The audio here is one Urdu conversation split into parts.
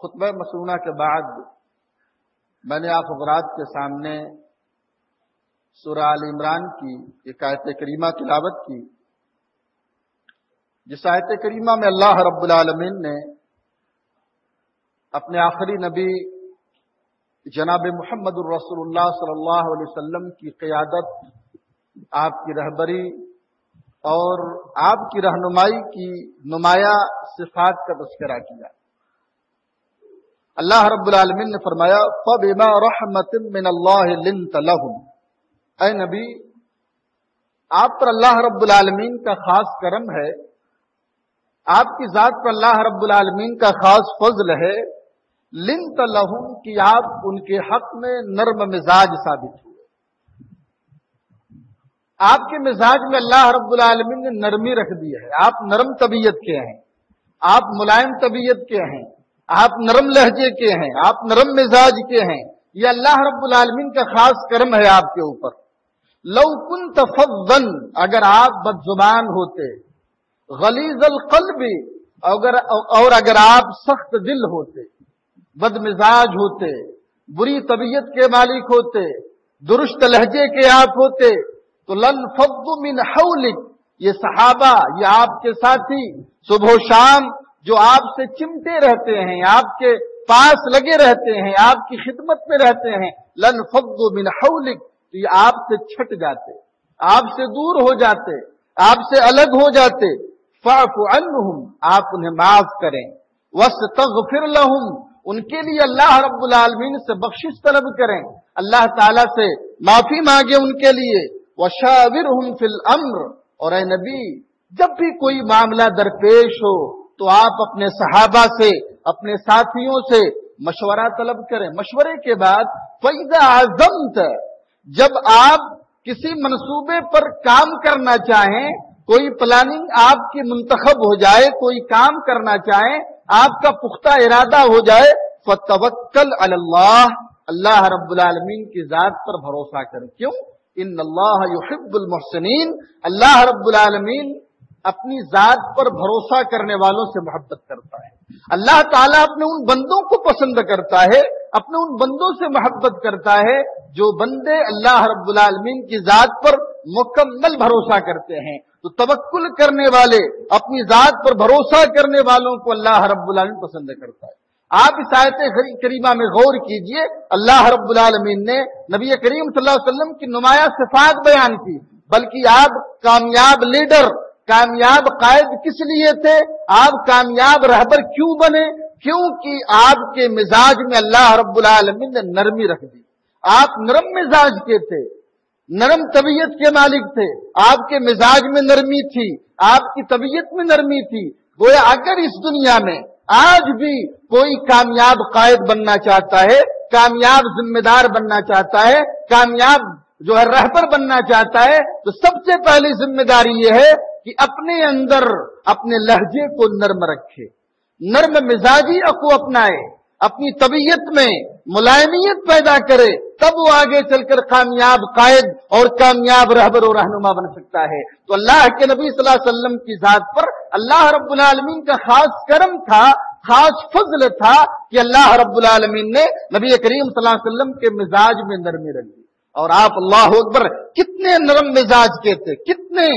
خطبہ مسنونہ کے بعد میں نے آپ حضرات کے سامنے سورہ آل عمران کی ایک آیت کریمہ تلاوت کی، جس آیت کریمہ میں اللہ رب العالمین نے اپنے آخری نبی جناب محمد الرسول اللہ صلی اللہ علیہ وسلم کی قیادت، آپ کی رہبری اور آپ کی رہنمائی کی نمایاں صفات کا تذکرہ کیا۔ اللہ رب العالمین نے فرمایا فَبِمَا رَحْمَةٍ مِّنَ اللَّهِ لِنْتَ لَهُمْ، اے نبی آپ پر اللہ رب العالمین کا خاص کرم ہے، آپ کی ذات پر اللہ رب العالمین کا خاص فضل ہے، لِنْتَ لَهُمْ کہ آپ ان کے حق میں نرم مزاج ثابت ہوئے۔ آپ کے مزاج میں اللہ رب العالمین نے نرمی رکھ دی ہے، آپ نرم طبیعت کے ہیں، آپ ملائم طبیعت کے ہیں، آپ نرم لہجے کے ہیں، آپ نرم مزاج کے ہیں، یہ اللہ رب العالمین کا خاص کرم ہے آپ کے اوپر۔ لو کنت فظا، اگر آپ بد زبان ہوتے، غلیظ القلب، اور اگر آپ سخت دل ہوتے، بد مزاج ہوتے، بری طبیعت کے مالک ہوتے، درست لہجے کے آپ ہوتے، تو لنفضوا من حولک، یہ صحابہ، یہ آپ کے ساتھی صبح و شام جو آپ سے چمٹے رہتے ہیں، آپ کے پاس لگے رہتے ہیں، آپ کی خدمت میں رہتے ہیں، لنفضوا من حولک، تو یہ آپ سے چھٹ جاتے، آپ سے دور ہو جاتے، آپ سے الگ ہو جاتے۔ فاعف عنہم، آپ انہیں معاف کریں، واستغفر لہم، ان کے لیے اللہ رب العالمین سے بخشش طلب کریں، اللہ تعالیٰ سے معافی مانگے ان کے لیے۔ وشاورہم فی الامر، اور اے نبی جب بھی کوئی معاملہ درپیش ہو تو آپ اپنے صحابہ سے، اپنے ساتھیوں سے مشورہ طلب کریں۔ مشورے کے بعد فَإِذَا عَزَمْتَ، جب آپ کسی منصوبے پر کام کرنا چاہیں، کوئی پلاننگ آپ کی منتخب ہو جائے، کوئی کام کرنا چاہیں، آپ کا پختہ ارادہ ہو جائے، فَتَوَكَّلْ عَلَى اللَّهِ، اللہ رب العالمین کی ذات پر بھروسہ کریں۔ کیوں؟ ان اللہ یحب المحسنین، اللہ رب العالمین اپنی ذات پر بھروسہ کرنے والوں سے محبت کرتا ہے۔ اللہ تعالیٰ اپنے ان بندوں کو پسند کرتا ہے، اپنے ان بندوں سے محبت کرتا ہے جو بندے اللہ رب العالمین کی ذات پر مکمل بھروسہ کرتے ہیں۔ تو توکل کرنے والے، اپنی ذات پر بھروسہ کرنے والوں کو اللہ رب العالمین پسند کرتا ہے۔ آپ اس آیت کریمہ میں غور کیجئے، اللہ رب العالمین نے نبی کریم صلی اللہ علیہ وسلم کی نمایاں صفات بیان کی، بلکہ آپ کامیاب لیڈر، کامیاب قائد کس لیے تھے، آپ کامیاب رہبر کیوں بنے؟ کیونکہ آپ کے مزاج میں اللہ رب العالمین نے نرمی رکھ دی۔ آپ نرم مزاج کے تھے، نرم طبیعت کے مالک تھے، آپ کے مزاج میں نرمی تھی، آپ کی طبیعت میں نرمی تھی۔ گویا اگر اس دنیا میں آج بھی کوئی کامیاب قائد بننا چاہتا ہے، کامیاب ذمہ دار بننا چاہتا ہے، کامیاب رہبر بننا چاہتا ہے، تو سب سے پہلی ذمہ داری یہ ہے کہ اپنے اندر اپنے لہجے کو نرم رکھے، نرم مزاجی کو اپنائے، اپنی طبیعت میں ملائمیت پیدا کرے، تب وہ آگے چل کر کامیاب قائد اور کامیاب رہبر و رہنما بن سکتا ہے۔ تو اللہ کے نبی صلی اللہ علیہ وسلم کی ذات پر اللہ رب العالمین کا خاص کرم تھا، خاص فضل تھا کہ اللہ رب العالمین نے نبی کریم صلی اللہ علیہ وسلم کے مزاج میں نرمی رکھ دی۔ اور آپ اللہ اکبر کتنے نرم مزاج کے تھے، کتنے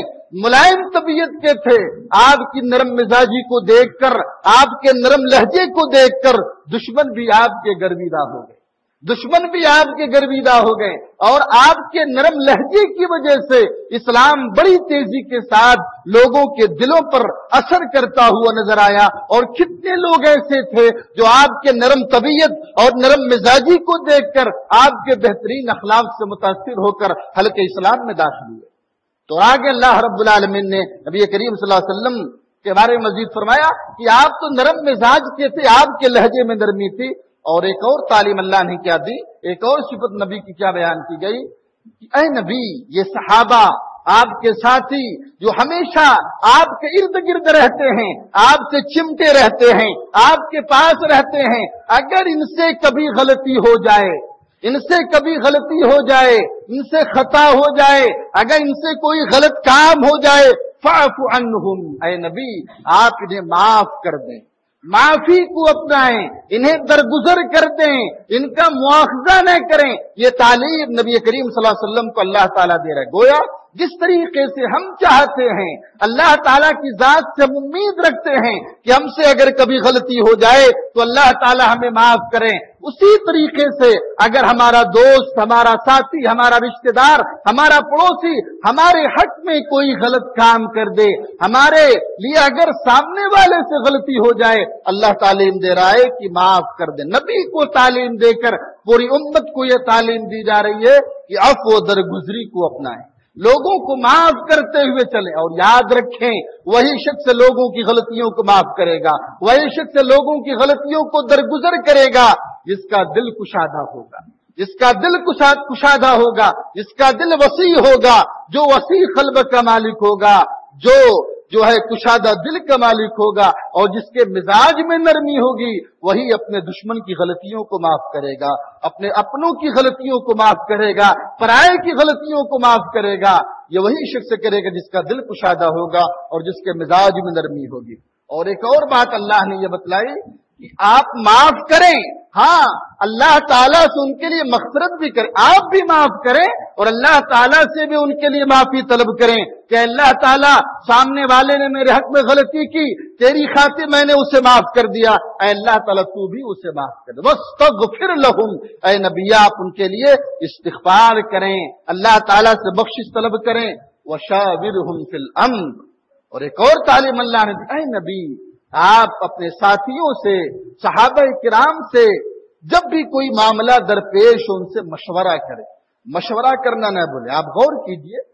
ملائم طبیعت کے تھے۔ آپ کی نرم مزاجی کو دیکھ کر، آپ کے نرم لہجے کو دیکھ کر دشمن بھی آپ کے گرویدہ ہو گئے، دشمن بھی آپ کے گرویدہ ہو گئے، اور آپ کے نرم لہجے کی وجہ سے اسلام بڑی تیزی کے ساتھ لوگوں کے دلوں پر اثر کرتا ہوا نظر آیا۔ اور کتنے لوگ ایسے تھے جو آپ کے نرم طبیعت اور نرم مزاجی کو دیکھ کر آپ کے بہترین اخلاق سے متاثر ہو کر حلقہ اسلام میں داخل ہوئے۔ تو آگے اللہ رب العالمین نے نبی کریم صلی اللہ علیہ وسلم کے بارے میں مزید فرمایا کہ آپ تو نرم مزاج کے تھے، آپ کے لہجے میں نرمی تھی۔ اور ایک اور تعلیم اللہ نے کیا دی، ایک اور صفت نبی کی کیا بیان کی گئی کہ اے نبی، یہ صحابہ آپ کے ساتھی جو ہمیشہ آپ کے ارد گرد رہتے ہیں، آپ سے چمٹے رہتے ہیں، آپ کے پاس رہتے ہیں، اگر ان سے کبھی غلطی ہو جائے، ان سے کبھی غلطی ہو جائے، ان سے خطا ہو جائے، اگر ان سے کوئی غلط کام ہو جائے، فاعف عنہم، اے نبی آپ انہیں معاف کر دیں، معافی کو اپنائیں، انہیں درگزر کر دیں، ان کا مواخذہ نہ کریں. یہ تعلیم نبی کریم صلی اللہ علیہ وسلم کو اللہ تعالیٰ دے رہا ہے. گویا جس طریقے سے ہم چاہتے ہیں، اللہ تعالیٰ کی ذات سے ہم امید رکھتے ہیں کہ ہم سے اگر کبھی غلطی ہو جائے تو اللہ تعالیٰ ہمیں معاف کریں، اسی طریقے سے اگر ہمارا دوست، ہمارا ساتھی، ہمارا رشتہ دار، ہمارا پڑوسی ہمارے حق میں کوئی غلط کام کر دے، ہمارے لیے اگر سامنے والے سے غلطی ہو جائے، اللہ تعلیم دے رہا ہے کہ معاف کر دے. نبی کو تعلیم دے کر پوری امت کو یہ تعلیم دی جا رہی ہے کہ عفو و درگزری کو اپنائیں، لوگوں کو معاف کرتے ہوئے چلیں. اور یاد رکھیں، وہی شخص لوگوں کی غلطیوں کو معاف کرے گا، وہی شخص لوگوں کی غلطیوں کو درگزر کرے گا جس کا دل کشادہ ہوگا، جس کا دل کشادہ ہوگا، جس کا دل وسیع ہوگا، جو وسیع قلب کا مالک ہوگا، جو ہے کشادہ دل کا مالک ہوگا، اور جس کے مزاج میں نرمی ہوگی، وہی اپنے دشمن کی غلطیوں کو معاف کرے گا، اپنے اپنوں کی غلطیوں کو معاف کرے گا، پرائے کی غلطیوں کو معاف کرے گا. یہ وہی شخص کرے گا جس کا دل کشادہ ہوگا اور جس کے مزاج میں نرمی ہوگی. اور ایک اور بات اللہ نے یہ بتلائی کہ آپ معاف کریں. ہاں، اللہ تعالیٰ سے ان کے لیے مغفرت بھی کریں، آپ بھی معاف کریں اور اللہ تعالیٰ سے بھی ان کے لیے معافی طلب کریں کہ اللہ تعالیٰ سامنے والے نے میرے حق میں غلطی کی، تیری خاطر میں نے اسے معاف کر دیا، اے اللہ تعالیٰ تو بھی اسے معاف کر دے. وَاسْتَغْفِرْ لَهُمْ، اے نبی آپ ان کے لیے استغفار کریں، اللہ تعالیٰ سے بخشش طلب کریں. وَشَاوِرْهُمْ فِي الْأَمْرِ، اور ایک اور تعلیم اللہ نے دی، اے نبی آپ اپنے ساتھیوں سے، صحابہ کرام سے جب بھی کوئی معاملہ درپیش ہو ان سے مشورہ کریں. مشورہ کرنا نہ بھولیں. آپ غور کیجئے،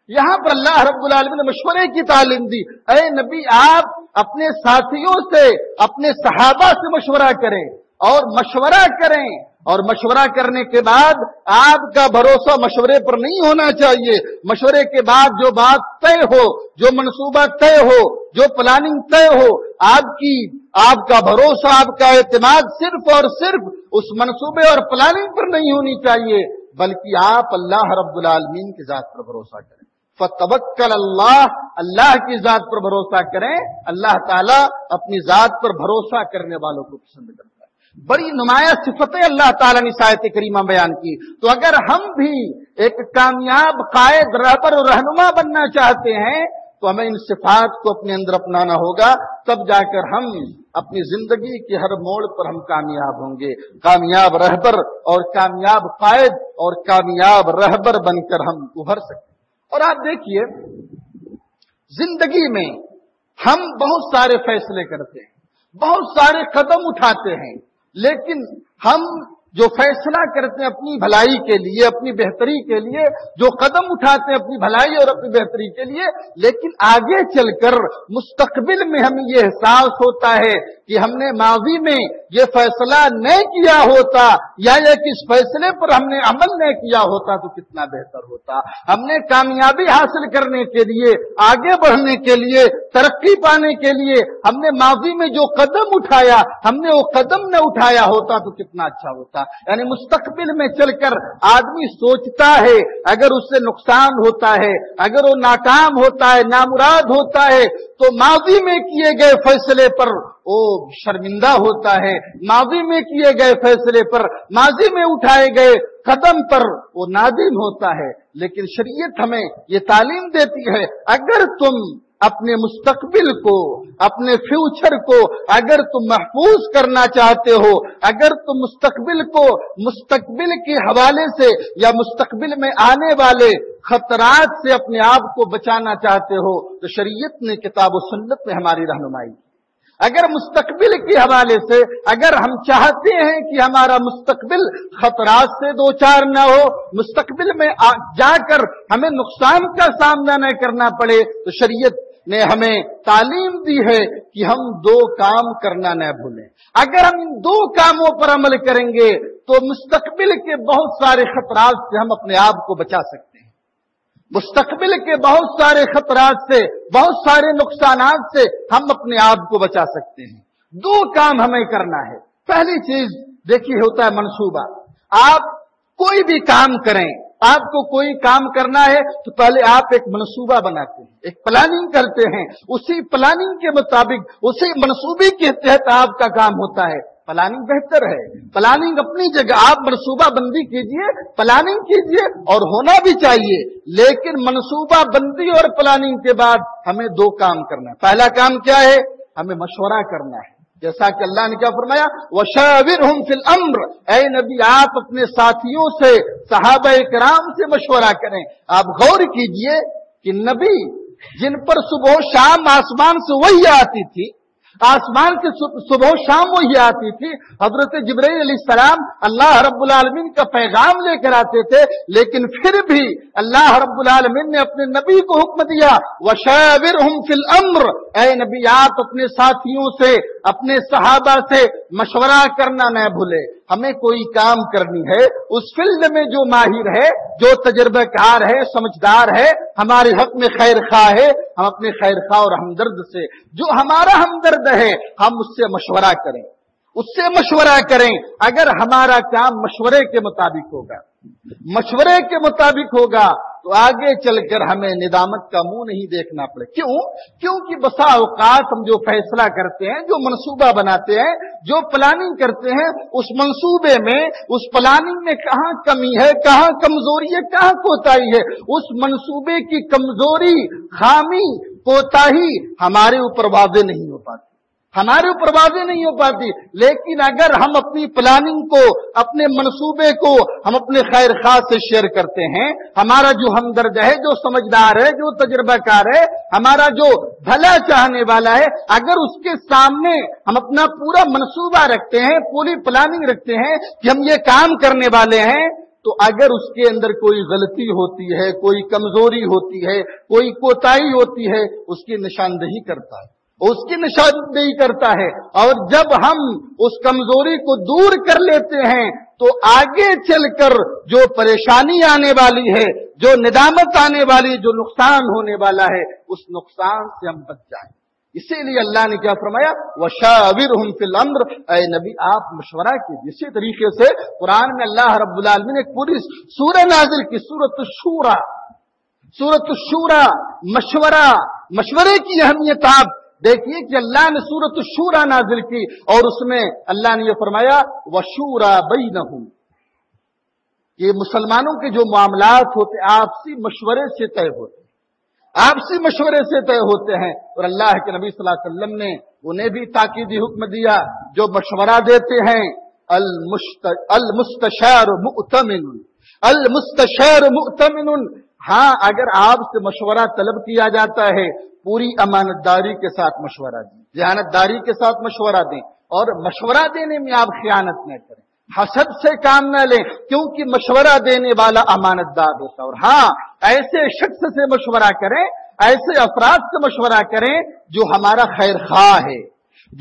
یہاں پر اللہ رب العالمین نے مشورے کی تعلیم دی. اے نبی آپ اپنے ساتھیوں سے، اپنے صحابہ سے مشورہ کریں اور مشورہ کریں، اور مشورہ کرنے کے بعد آپ کا بھروسہ مشورے پر نہیں ہونا چاہیے. مشورے کے بعد جو بات طے ہو، جو منصوبہ طے ہو، جو پلاننگ طے ہو، آپ کا بھروسہ، آپ کا اعتماد صرف اور صرف اس منصوبے اور پلاننگ پر نہیں ہونی چاہیے، بلکہ آپ اللہ رب العالمین کی ذات پر بھروسہ کریں. فَتَوَكَّلَ اللَّهُ، اللہ کی ذات پر بھروسہ کریں. اللہ تعالیٰ اپنی ذات پر بھروسہ کرنے والوں کو پسند کرتا ہے. بڑی نمایاں صفتیں اللہ تعالیٰ نے اس آیت کریمہ بیان کی. تو اگر ہم بھی ایک کامیاب قائد، رہبر اور رہنما بننا چاہتے ہیں تو ہمیں ان صفات کو اپنے اندر اپنانا ہوگا، تب جا کر ہم اپنی زندگی کے ہر موڑ پر ہم کامیاب ہوں گے. کامیاب رہبر اور کامیاب قائد اور کامیاب رہبر بن کر ہم ابھر سکتے ہیں. اور آپ دیکھیے، زندگی میں ہم بہت سارے فیصلے کرتے ہیں، بہت سارے قدم اٹھاتے ہیں، لیکن ہم جو فیصلہ کرتے ہیں اپنی بھلائی کے لیے، اپنی بہتری کے لیے، جو قدم اٹھاتے ہیں اپنی بھلائی اور اپنی بہتری کے لیے، لیکن آگے چل کر مستقبل میں ہمیں یہ احساس ہوتا ہے کہ ہم نے ماضی میں یہ فیصلہ نہیں کیا ہوتا، یا کہ اس فیصلے پر ہم نے عمل نہیں کیا ہوتا تو کتنا بہتر ہوتا. ہم نے کامیابی حاصل کرنے کے لیے، آگے بڑھنے کے لیے، ترقی پانے کے لیے ہم نے ماضی میں جو قدم اٹھایا، ہم نے وہ قدم نہ اٹھایا ہوتا تو کتنا اچھا ہوتا. یعنی مستقبل میں چل کر آدمی سوچتا ہے، اگر اس سے نقصان ہوتا ہے، اگر وہ ناکام ہوتا ہے، نامراد ہوتا ہے، تو ماضی میں کیے گئے فیصلے پر وہ شرمندہ ہوتا ہے، ماضی میں کیے گئے فیصلے پر، ماضی میں اٹھائے گئے قدم پر وہ نادم ہوتا ہے. لیکن شریعت ہمیں یہ تعلیم دیتی ہے، اگر تم اپنے مستقبل کو، اپنے فیوچر کو اگر تم محفوظ کرنا چاہتے ہو، اگر تم مستقبل کے حوالے سے یا مستقبل میں آنے والے خطرات سے اپنے آپ کو بچانا چاہتے ہو، تو شریعت نے کتاب و سنت میں ہماری رہنمائی کی. اگر مستقبل کے حوالے سے اگر ہم چاہتے ہیں کہ ہمارا مستقبل خطرات سے دوچار نہ ہو، مستقبل میں جا کر ہمیں نقصان کا سامنا نہ کرنا پڑے، تو شریعت نے ہمیں تعلیم دی ہے کہ ہم دو کام کرنا نہ بھولیں. اگر ہم ان دو کاموں پر عمل کریں گے تو مستقبل کے بہت سارے خطرات سے ہم اپنے آپ کو بچا سکتے ہیں. مستقبل کے بہت سارے خطرات سے، بہت سارے نقصانات سے ہم اپنے آپ کو بچا سکتے ہیں. دو کام ہمیں کرنا ہے. پہلی چیز دیکھیے ہوتا ہے منصوبہ. آپ کوئی بھی کام کریں آپ کو کوئی کام کرنا ہے تو پہلے آپ ایک منصوبہ بناتے ہیں, ایک پلاننگ کرتے ہیں, اسی پلاننگ کے مطابق اسی منصوبے کے تحت آپ کا کام ہوتا ہے. پلاننگ بہتر ہے, پلاننگ اپنی جگہ, آپ منصوبہ بندی کیجئے, پلاننگ کیجئے, اور ہونا بھی چاہیے. لیکن منصوبہ بندی اور پلاننگ کے بعد ہمیں دو کام کرنا ہے. پہلا کام کیا ہے؟ ہمیں مشورہ کرنا ہے. جیسا کہ اللہ نے کیا فرمایا, وَشَاوِرْهُمْ فِي الْأَمْرِ, اے نبی آپ اپنے ساتھیوں سے, صحابہ کرام سے مشورہ کریں. آپ غور کیجئے کہ نبی جن پر صبح و شام آسمان سے وحی آتی تھی, آسمان سے صبح و شام وحی آتی تھی, حضرت جبرائیل علیہ السلام اللہ رب العالمین کا پیغام لے کر آتے تھے, لیکن پھر بھی اللہ رب العالمین نے اپنے نبی کو حکم دیا, وَشَاوِرْهُمْ فِي الْأَمْرِ, اے نبی آپ اپنے ساتھیوں سے, اپنے صحابہ سے مشورہ کرنا نہ بھولے. ہمیں کوئی کام کرنی ہے, اس فیلڈ میں جو ماہر ہے, جو تجربہ کار ہے, سمجھدار ہے, ہمارے حق میں خیر خواہ ہے, ہم اپنے خیر خواہ اور ہمدرد سے, جو ہمارا ہمدرد ہے, ہم اس سے مشورہ کریں, اس سے مشورہ کریں. اگر ہمارا کام مشورے کے مطابق ہوگا, مشورے کے مطابق ہوگا, تو آگے چل کر ہمیں ندامت کا منہ نہیں دیکھنا پڑے. کیوں؟ کیونکہ بسا اوقات ہم جو فیصلہ کرتے ہیں, جو منصوبہ بناتے ہیں, جو پلاننگ کرتے ہیں, اس منصوبے میں, اس پلاننگ میں کہاں کمی ہے, کہاں کمزوری ہے, کہاں کوتاہی ہے, اس منصوبے کی کمزوری, خامی, کوتاہی ہمارے اوپر واضح نہیں ہو پاتی, ہمارے اوپر واضح نہیں ہو پاتی. لیکن اگر ہم اپنی پلاننگ کو, اپنے منصوبے کو ہم اپنے خیر خواہ سے شیئر کرتے ہیں, ہمارا جو ہمدرد ہے, جو سمجھدار ہے, جو تجربہ کار ہے, ہمارا جو بھلا چاہنے والا ہے, اگر اس کے سامنے ہم اپنا پورا منصوبہ رکھتے ہیں, پوری پلاننگ رکھتے ہیں کہ ہم یہ کام کرنے والے ہیں, تو اگر اس کے اندر کوئی غلطی ہوتی ہے, کوئی کمزوری ہوتی ہے, کوئی کوتاہی ہوتی ہے, اس کی نشاندہی کرتا ہے, اس کی نشاندہی کرتا ہے. اور جب ہم اس کمزوری کو دور کر لیتے ہیں, تو آگے چل کر جو پریشانی آنے والی ہے, جو ندامت آنے والی, جو نقصان ہونے والا ہے, اس نقصان سے ہم بچ جائیں. اسی لیے اللہ نے کیا فرمایا, وَشَاوِرْهُمْ فِي الْأَمْرِ, اے نبی آپ مشورہ کیجیے. اسی طریقے سے قرآن میں اللہ رب العالمین نے ایک پوری سورہ نازل کی, سورۃ الشورى. سورۃ الشورى, مشورہ, مشورے کی اہمیت آپ دیکھیے کہ اللہ نے سورۃ الشورى نازل کی, اور اس میں اللہ نے یہ فرمایا, وَشُورَى بَيْنَهُمْ, یہ مسلمانوں کے جو معاملات ہوتے آپسی مشورے سے طے ہوتے, آپسی مشورے سے طے ہوتے ہیں. اور اللہ کے نبی صلی اللہ علیہ وسلم نے انہیں بھی تاکیدی حکم دیا, جو مشورہ دیتے ہیں, المستشار مؤتمن, المستشار مؤتمن. ہاں اگر آپ سے مشورہ طلب کیا جاتا ہے, پوری امانت داری کے ساتھ مشورہ دیں, دیانت داری کے ساتھ مشورہ دیں, اور مشورہ دینے میں آپ خیانت نہ کریں, حسد سے کام نہ لیں, کیونکہ مشورہ دینے والا امانت دار ہوتا ہے. اور ہاں ایسے شخص سے مشورہ کریں, ایسے افراد سے مشورہ کریں جو ہمارا خیر خواہ ہے,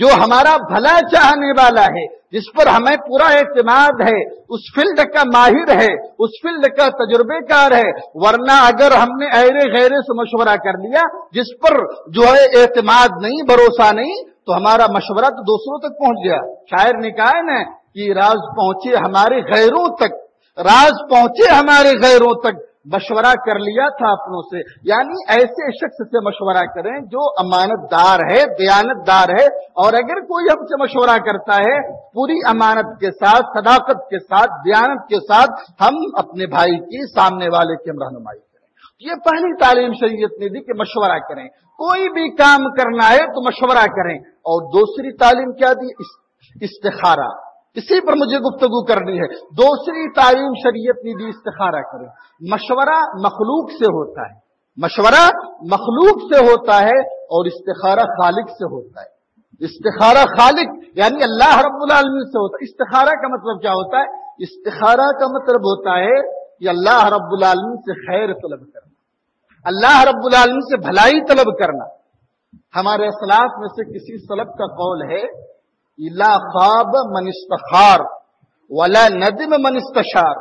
جو ہمارا بھلا چاہنے والا ہے, جس پر ہمیں پورا اعتماد ہے, اس فیلڈ کا ماہر ہے, اس فیلڈ کا تجربے کار ہے. ورنہ اگر ہم نے ایرے غیرے سے مشورہ کر لیا, جس پر جو ہے اعتماد نہیں, بھروسہ نہیں, تو ہمارا مشورہ تو دوسروں تک پہنچ گیا. شاعر نے کہا ہے نا کہ راز پہنچے ہمارے غیروں تک, راز پہنچے ہمارے غیروں تک, مشورہ کر لیا تھا اپنوں سے. یعنی ایسے شخص سے مشورہ کریں جو امانت دار ہے, دیانت دار ہے. اور اگر کوئی ہم سے مشورہ کرتا ہے, پوری امانت کے ساتھ, صداقت کے ساتھ, دیانت کے ساتھ ہم اپنے بھائی کی, سامنے والے کی ہم رہنمائی کریں. یہ پہلی تعلیم شریعت نے دی کہ مشورہ کریں, کوئی بھی کام کرنا ہے تو مشورہ کریں. اور دوسری تعلیم کیا دی, استخارہ. اسی پر مجھے گفتگو کرنی ہے. دوسری تعلیم شریعت نے دی, استخارہ کریں. مشورہ مخلوق سے ہوتا ہے, مشورہ مخلوق سے ہوتا ہے, اور استخارہ خالق سے ہوتا ہے. استخارہ خالق یعنی اللہ رب العالمین سے ہوتا ہے. استخارہ کا مطلب کیا ہوتا ہے؟ استخارہ کا مطلب ہوتا ہے کہ اللہ رب العالمین سے خیر طلب کرنا, اللہ رب العالمین سے بھلائی طلب کرنا. ہمارے اسلاف میں سے کسی سلف کا قول ہے, لا خاب من استخار ولا ندم من استشار.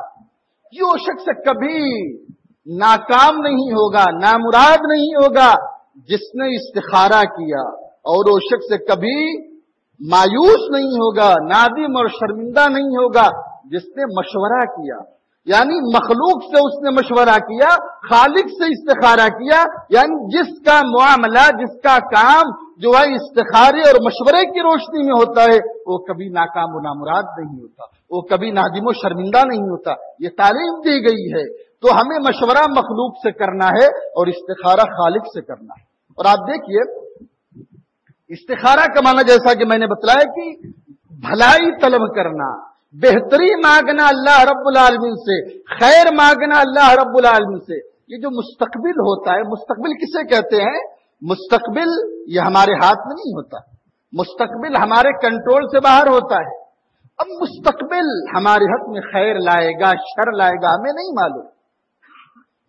جو شخص کبھی ناکام نہیں ہوگا, نامراد نہیں ہوگا جس نے استخارہ کیا, اور وہ شخص کبھی مایوس نہیں ہوگا, نادم اور شرمندہ نہیں ہوگا جس نے مشورہ کیا. یعنی مخلوق سے اس نے مشورہ کیا، خالق سے استخارہ کیا، یعنی جس کا معاملہ، جس کا کام جو ہے استخارے اور مشورے کی روشنی میں ہوتا ہے، وہ کبھی ناکام و نامراد نہیں ہوتا، وہ کبھی نادم و شرمندہ نہیں ہوتا۔ یہ تعلیم دی گئی ہے۔ تو ہمیں مشورہ مخلوق سے کرنا ہے اور استخارہ خالق سے کرنا ہے۔ اور آپ دیکھیے استخارہ کا معنی جیسا کہ میں نے بتلایا کہ بھلائی طلب کرنا، بہتری مانگنا اللہ رب العالمین سے، خیر مانگنا اللہ رب العالمین سے۔ یہ جو مستقبل ہوتا ہے، مستقبل کسے کہتے ہیں؟ مستقبل یہ ہمارے ہاتھ میں نہیں ہوتا، مستقبل ہمارے کنٹرول سے باہر ہوتا ہے۔ اب مستقبل ہمارے حق میں خیر لائے گا شر لائے گا ہمیں نہیں معلوم،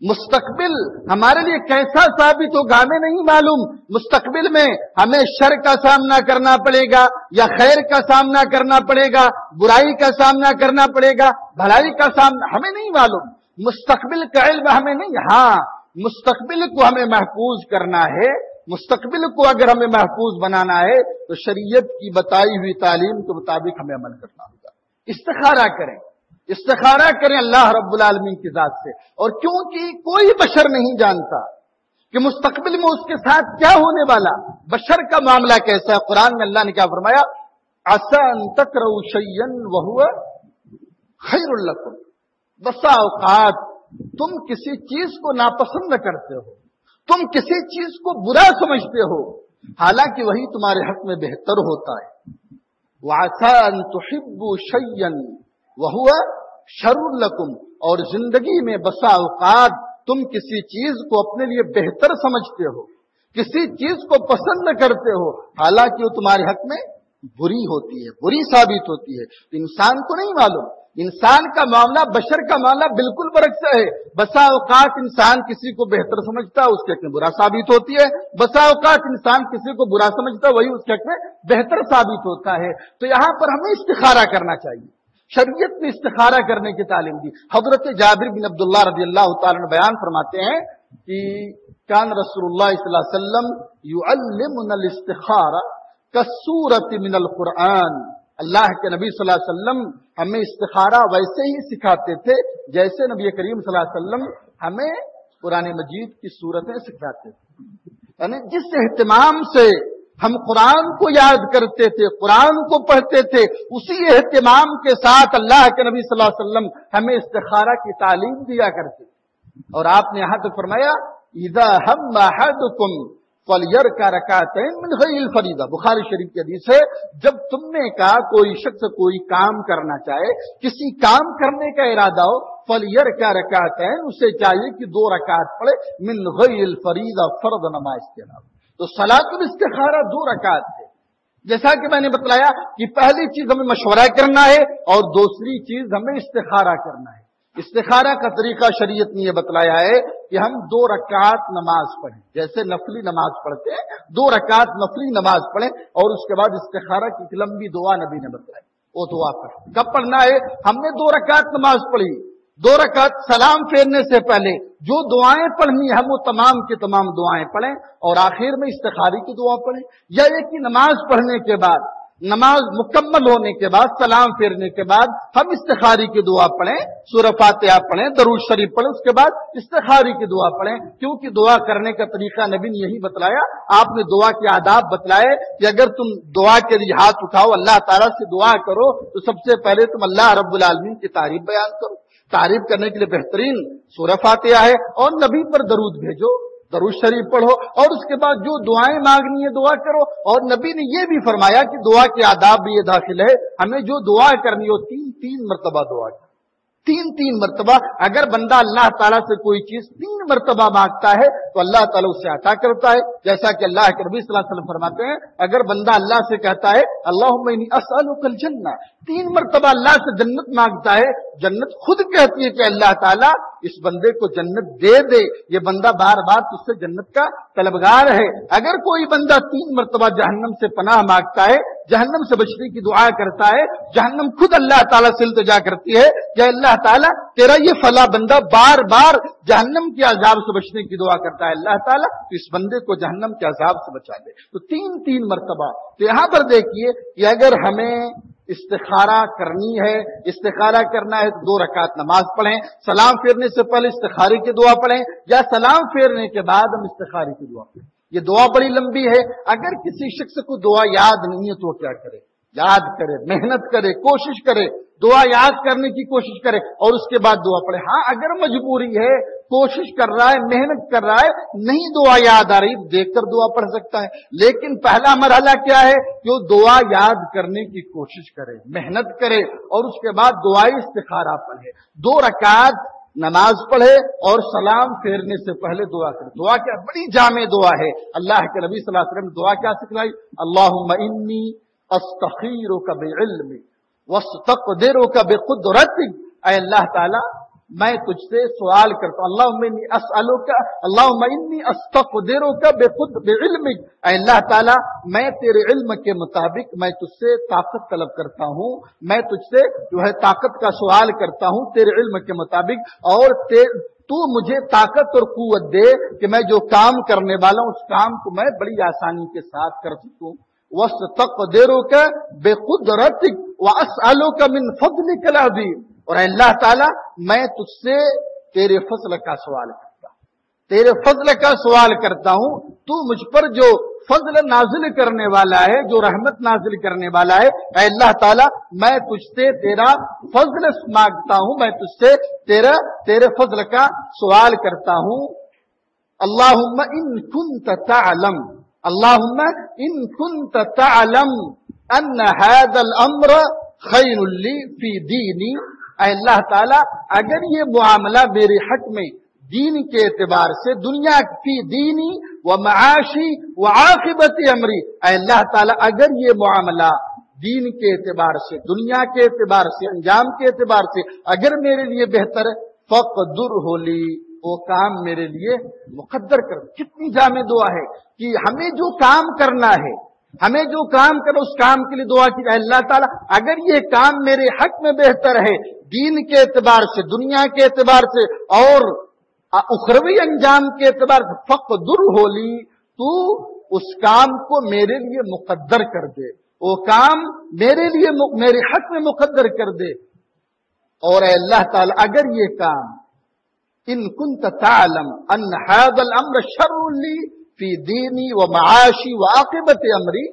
مستقبل ہمارے لیے کیسا ثابت ہوگا ہمیں نہیں معلوم، مستقبل میں ہمیں شر کا سامنا کرنا پڑے گا یا خیر کا سامنا کرنا پڑے گا، برائی کا سامنا کرنا پڑے گا، بھلائی کا سامنا ہمیں نہیں معلوم، مستقبل کا علم ہمیں نہیں۔ ہاں مستقبل کو ہمیں محفوظ کرنا ہے، مستقبل کو اگر ہمیں محفوظ بنانا ہے تو شریعت کی بتائی ہوئی تعلیم کے مطابق ہمیں عمل کرنا ہوگا۔ استخارہ کریں، استخارہ کریں اللہ رب العالمین کی ذات سے۔ اور کیونکہ کوئی بشر نہیں جانتا کہ مستقبل میں اس کے ساتھ کیا ہونے والا، بشر کا معاملہ کیسا ہے۔ قرآن میں اللہ نے کیا فرمایا؟ عسى ان تكرهوا شيئا وهو خير لكم۔ بسا اوقات تم کسی چیز کو ناپسند کرتے ہو، تم کسی چیز کو برا سمجھتے ہو، حالانکہ وہی تمہارے حق میں بہتر ہوتا ہے۔ وعسى ان تحبوا شيئا وهو شر لكم، اور زندگی میں بسا اوقات تم کسی چیز کو اپنے لیے بہتر سمجھتے ہو، کسی چیز کو پسند کرتے ہو، حالانکہ وہ تمہارے حق میں بری ہوتی ہے، بری ثابت ہوتی ہے۔ انسان کو نہیں معلوم، انسان کا معاملہ بشر کا معاملہ بالکل برعکس ہے۔ بسا اوقات انسان کسی کو بہتر سمجھتا ہے، اس کے حق میں برا ثابت ہوتی ہے، بسا اوقات انسان کسی کو برا سمجھتا ہے، وہی اس کے حق میں بہتر ثابت ہوتا ہے۔ تو یہاں پر ہمیں استخارہ کرنا چاہیے۔ شریعت نے استخارہ کرنے کی تعلیم دی۔ حضرت جابر بن عبداللہ رضی اللہ تعالی عنہ بیان فرماتے ہیں کہ کان رسول اللہ صلی اللہ علیہ وسلم یعلمنا الاستخارہ کالسورۃ من القرآن۔ اللہ کے نبی صلی اللہ علیہ وسلم ہمیں استخارہ ویسے ہی سکھاتے تھے جیسے نبی کریم صلی اللہ علیہ وسلم ہمیں قرآن مجید کی صورتیں سکھاتے تھے۔ یعنی جس اہتمام سے ہم قرآن کو یاد کرتے تھے، قرآن کو پڑھتے تھے، اسی اہتمام کے ساتھ اللہ کے نبی صلی اللہ علیہ وسلم ہمیں استخارہ کی تعلیم دیا کرتے تھے۔ اور آپ نے یہاں تک فرمایا اذا هم احدکم فلیرکع رکعتین من غیر الفریضہ، بخاری شریف کی حدیث ہے، جب تم نے کہا کوئی شخص کوئی کام کرنا چاہے، کسی کام کرنے کا ارادہ ہو، فلیرکع رکعتین، اسے چاہیے کہ 2 رکعت پڑھے، من غیر الفریضہ، فرض نماز کے علاوہ۔ تو صلاۃ الاستخارہ 2 رکعت ہے۔ جیسا کہ میں نے بتلایا کہ پہلی چیز ہمیں مشورہ کرنا ہے اور دوسری چیز ہمیں استخارہ کرنا ہے۔ استخارہ کا طریقہ شریعت نے یہ بتلایا ہے کہ ہم 2 رکعت نماز پڑھیں، جیسے نفلی نماز پڑھتے ہیں، 2 رکعت نفلی نماز پڑھیں اور اس کے بعد استخارہ کی ایک لمبی دعا نبی نے بتلائی، وہ دعا پڑھیں۔ کب پڑھنا ہے؟ ہم نے 2 رکعت نماز پڑھی، 2 رکعت سلام پھیرنے سے پہلے جو دعائیں پڑھنی ہم وہ تمام کی تمام دعائیں پڑھیں اور آخر میں استخاری کی دعا پڑھیں، یا ایک ہی نماز پڑھنے کے بعد، نماز مکمل ہونے کے بعد، سلام پھیرنے کے بعد ہم استخاری کی دعا پڑھیں، سورہ فاتحہ پڑھیں، درود شریف پڑھیں، اس کے بعد استخاری کی دعا پڑھیں، کیونکہ دعا کرنے کا طریقہ نبی نے یہی بتلایا۔ آپ نے دعا کے آداب بتلائے کہ اگر تم دعا کے لیے ہاتھ اٹھاؤ، اللہ تعالیٰ سے دعا کرو تو سب سے پہلے تم اللہ رب العالمین کی تعریف بیان کرو۔ تعریف کرنے کے لیے بہترین سورہ فاتحہ ہے، اور نبی پر درود بھیجو، درود شریف پڑھو، اور اس کے بعد جو دعائیں مانگنی ہے دعا کرو۔ اور نبی نے یہ بھی فرمایا کہ دعا کے آداب بھی یہ داخل ہے، ہمیں جو دعا کرنی ہو 3 مرتبہ دعا کرو، 3 مرتبہ۔ اگر بندہ اللہ تعالیٰ سے کوئی چیز 3 مرتبہ مانگتا ہے تو اللہ تعالیٰ اسے عطا کرتا ہے، جیسا کہ اللہ کے نبی صلی اللہ علیہ وسلم فرماتے ہیں اگر بندہ اللہ سے کہتا ہے اللہم انی اسألک الجنہ، 3 مرتبہ اللہ سے جنت مانگتا ہے، جنت خود کہتی ہے کہ اللہ تعالیٰ اس بندے کو جنت دے دے، یہ بندہ بار بار تجھ سے جنت کا طلبگار ہے۔ اگر کوئی بندہ 3 مرتبہ جہنم سے پناہ مانگتا ہے، جہنم سے بچنے کی دعا کرتا ہے، جہنم خود اللہ تعالیٰ سے التجا کرتی ہے کہ اللہ تعالیٰ تیرا یہ فلاں بندہ بار بار جہنم کے عذاب سے بچنے کی دعا کرتا ہے، اللہ تعالیٰ تو اس بندے کو جہنم کے عذاب سے بچا دے۔ تو 3 مرتبہ۔ تو یہاں پر دیکھیے کہ اگر ہمیں استخارہ کرنی ہے، استخارہ کرنا ہے تو 2 رکعت نماز پڑھیں، سلام پھیرنے سے پہلے استخارے کی دعا پڑھیں، یا سلام پھیرنے کے بعد ہم استخارے کی دعا پڑھیں۔ یہ دعا بڑی لمبی ہے، اگر کسی شخص کو دعا یاد نہیں ہے تو وہ کیا کرے؟ یاد کرے، محنت کرے، کوشش کرے، دعا یاد کرنے کی کوشش کرے اور اس کے بعد دعا پڑھے۔ ہاں اگر مجبوری ہے، کوشش کر رہا ہے، محنت کر رہا ہے، نہیں دعا یاد آ رہی، دیکھ کر دعا پڑھ سکتا ہے، لیکن پہلا مرحلہ کیا ہے کہ وہ دعا یاد کرنے کی کوشش کرے، محنت کرے اور اس کے بعد دعائی استخارہ پڑھے، 2 رکعت نماز پڑھے اور سلام پھیرنے سے پہلے دعا کرے۔ دعا کیا بڑی جامع دعا ہے۔ اللہ کے نبی صلی اللہ علیہ وسلم نے دعا کیا سکھلائی؟ اللہم انی استخیرک بعلمی واستقدرک بقدرتک، اے اللہ تعالی میں تجھ سے سوال کرتا ہوں، اللہم انی استقدرک بعلمک، اے اللہ تعالی میں تیرے علم کے مطابق میں تجھ سے طاقت طلب کرتا ہوں، میں تجھ سے جو ہے طاقت کا سوال کرتا ہوں تیرے علم کے مطابق، اور تو مجھے طاقت اور قوت دے کہ میں جو کام کرنے والا ہوں اس کام کو میں بڑی آسانی کے ساتھ کر سکوں۔ وَاسْتَقْدِرُكَ بِقُدْرَتِكَ وَأَسْأَلُكَ مِنْ فَضْلِكَ الْعَظِيمِ، اور اے اللہ تعالی میں تجھ سے تیرے فضل کا سوال کرتا ہوں، تیرے فضل کا سوال کرتا ہوں، تو مجھ پر جو فضل نازل کرنے والا ہے، جو رحمت نازل کرنے والا ہے، اے اللہ تعالی میں تجھ سے تیرا فضل مانگتا ہوں، میں تجھ سے تیرے فضل کا سوال کرتا ہوں۔ اللہم ان کنت تعلم، اللہم ان کنت تعلم ان هذا الامر خیر لی فی دینی، اے اللہ تعالی اگر یہ معاملہ میرے حق میں دین کے اعتبار سے، دنیا فی دینی و معاشی و عاقبت امری، اے اللہ تعالی اگر یہ معاملہ دین کے اعتبار سے، دنیا کے اعتبار سے، انجام کے اعتبار سے اگر میرے لیے بہتر ہے، فقدرہ لی، وہ کام میرے لیے مقدر کر۔ کتنی جامع دعا ہے کہ ہمیں جو کام کرنا ہے، ہمیں جو کام کرو اس کام کے لیے دعا کی، اللہ تعالیٰ اگر یہ کام میرے حق میں بہتر ہے دین کے اعتبار سے، دنیا کے اعتبار سے اور اخروی انجام کے اعتبار سے، فقدرہ لی، تو اس کام کو میرے لیے مقدر کر دے، وہ کام میرے لیے میرے حق میں مقدر کر دے۔ اور اے اللہ تعالیٰ اگر یہ کام ان کنت تعلم ان هذا الامر شر لی فی دینی و معاشی و عاقبت امری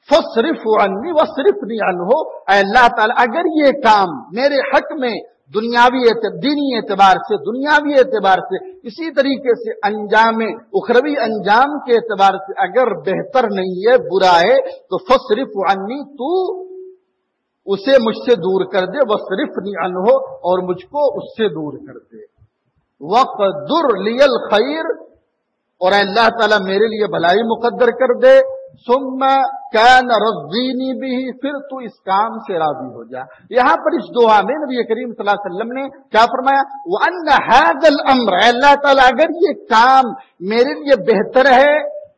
فاصرف عنی واصرفنی عنہ، اے اللہ تعالیٰ اگر یہ کام میرے حق میں دینی اعتبار سے، دنیاوی اعتبار سے، اسی طریقے سے انجام اخروی انجام کے اعتبار سے اگر بہتر نہیں ہے، برا ہے، تو فاصرف عنی، تو اسے مجھ سے دور کر دے، واصرفنی عنہ، اور مجھ کو اس سے دور کر دے۔ وقدر لی الخیر، اور اللہ تعالیٰ میرے لیے بھلائی مقدر کر دے، ثم کان رضینی بہ، پھر تو اس کام سے راضی ہو جا۔ یہاں پر اس دعا میں نبی کریم صلی اللہ علیہ وسلم نے کیا فرمایا؟ وَأَنَّ هَذَا الْأَمْرَ، اے اللہ تعالیٰ اگر یہ کام میرے لیے بہتر ہے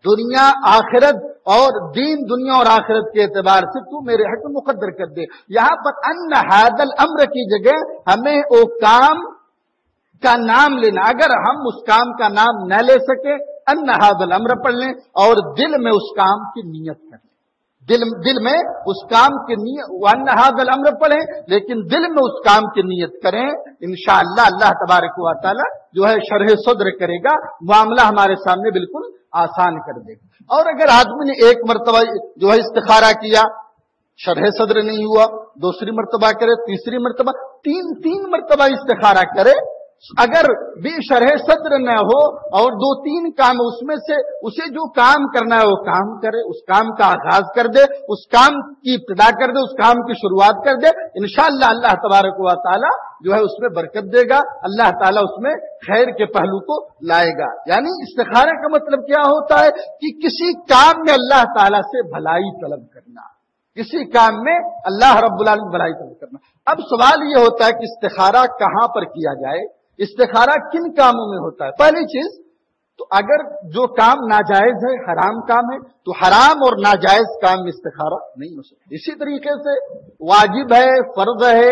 دنیا آخرت اور دین دنیا اور آخرت کے اعتبار سے، تو میرے حق میں مقدر کر دے۔ یہاں پر ان هذا الامر کی جگہ ہمیں وہ کام کا نام لینا، اگر ہم اس کام کا نام نہ لے سکے، ان هذا الامر پڑھ لیں اور دل میں اس کام کی نیت کریں، دل میں اس کام کی نیت، ان هذا الامر پڑھیں لیکن دل میں اس کام کی نیت کریں، انشاءاللہ اللہ تبارک و تعالی جو ہے شرح صدر کرے گا، معاملہ ہمارے سامنے بالکل آسان کر دے گا۔ اور اگر آدمی نے ایک مرتبہ جو ہے استخارہ کیا، شرح صدر نہیں ہوا، دوسری مرتبہ کرے، تیسری مرتبہ، تین مرتبہ استخارہ کرے، اگر بھی شرح صدر نہ ہو اور 2-3 کام اس میں سے اسے جو کام کرنا ہے وہ کام کرے، اس کام کا آغاز کر دے، اس کام کی ابتدا کر دے، اس کام کی شروعات کر دے، انشاءاللہ اللہ تبارک و تعالی جو ہے اس میں برکت دے گا، اللہ تعالیٰ اس میں خیر کے پہلو کو لائے گا۔ یعنی استخارہ کا مطلب کیا ہوتا ہے کہ کسی کام میں اللہ تعالیٰ سے بھلائی طلب کرنا، کسی کام میں اللہ رب العالمین بھلائی طلب کرنا۔ اب سوال یہ ہوتا ہے کہ استخارہ کہاں پر کیا جائے، استخارہ کن کاموں میں ہوتا ہے؟ پہلی چیز تو اگر جو کام ناجائز ہے، حرام کام ہے، تو حرام اور ناجائز کام میں استخارہ نہیں ہو سکتا۔ اسی طریقے سے واجب ہے، فرض ہے،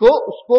تو اس کو